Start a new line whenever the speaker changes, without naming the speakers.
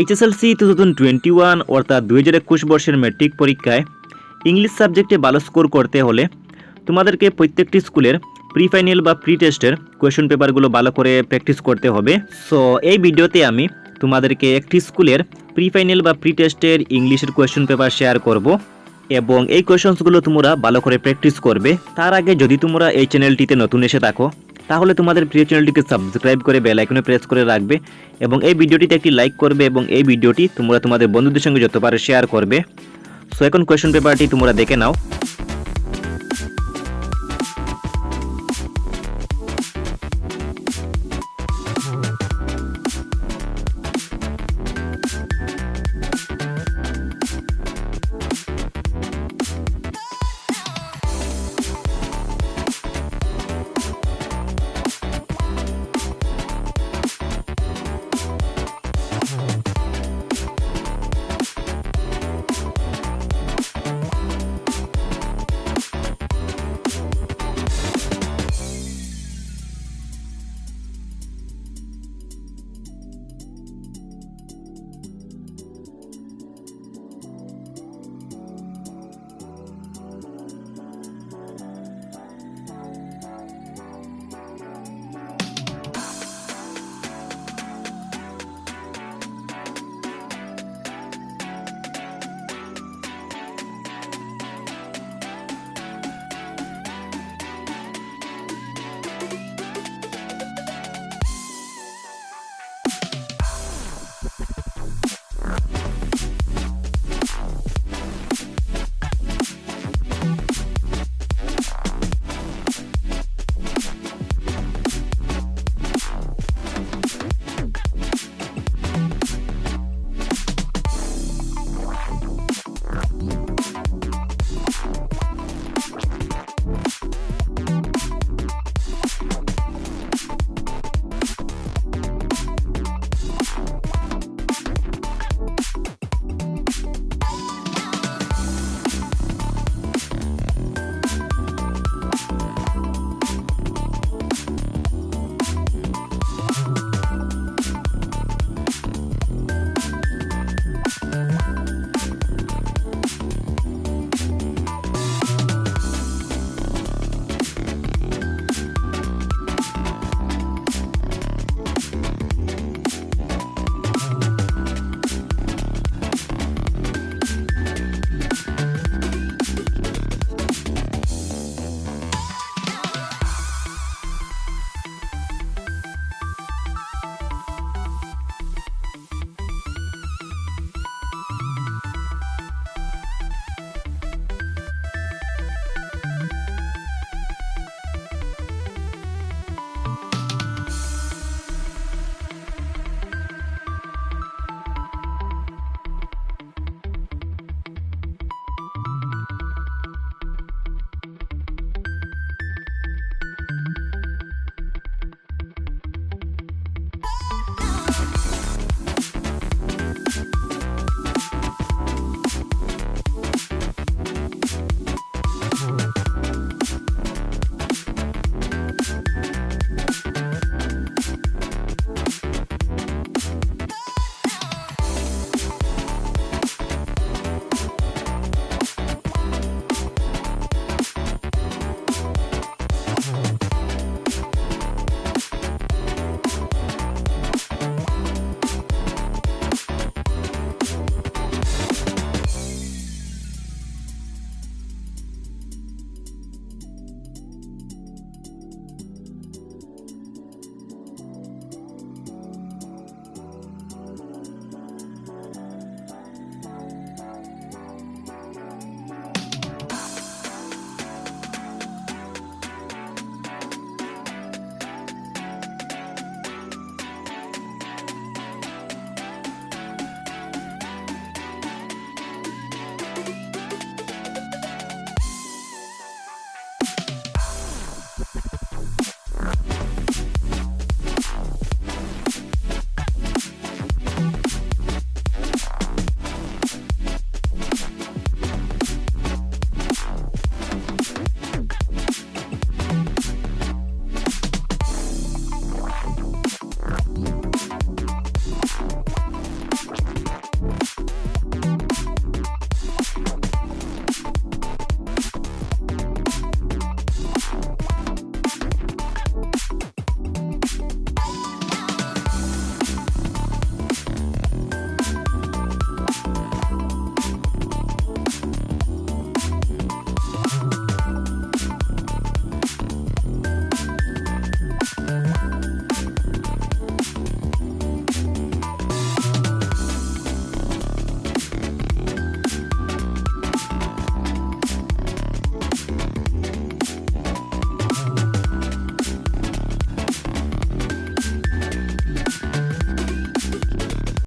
HSLC 2021 অর্থাৎ 2021 বর্ষের matric পরীক্ষায় ইংলিশ সাবজেক্টে ভালো স্কোর করতে হলে তোমাদেরকে প্রত্যেকটি স্কুলের প্রি ফাইনাল বা প্রি টেস্টের কোয়েশ্চন পেপারগুলো ভালো করে প্র্যাকটিস করতে হবে। সো এই ভিডিওতে আমি তোমাদেরকে একটি স্কুলের প্রি ফাইনাল বা প্রি টেস্টের ইংলিশের কোয়েশ্চন পেপার শেয়ার করব এবং এই কোয়েশ্চনসগুলো তোমরা ভালো করে প্র্যাকটিস করবে। তার আগে যদি তোমরা এই চ্যানেলটিতে নতুন এসে থাকো তাহলে তোমাদের প্রিয় চ্যানেলটিকে সাবস্ক্রাইব করে বেল আইকনে প্রেস করে রাখবে এবং এই ভিডিওটিতে একটি লাইক করবে এবং এই ভিডিওটি তোমরা তোমাদের বন্ধুদের সঙ্গে যত পারো শেয়ার করবে। সো এখন কোয়েশ্চন পেপারটি তোমরা দেখে নাও।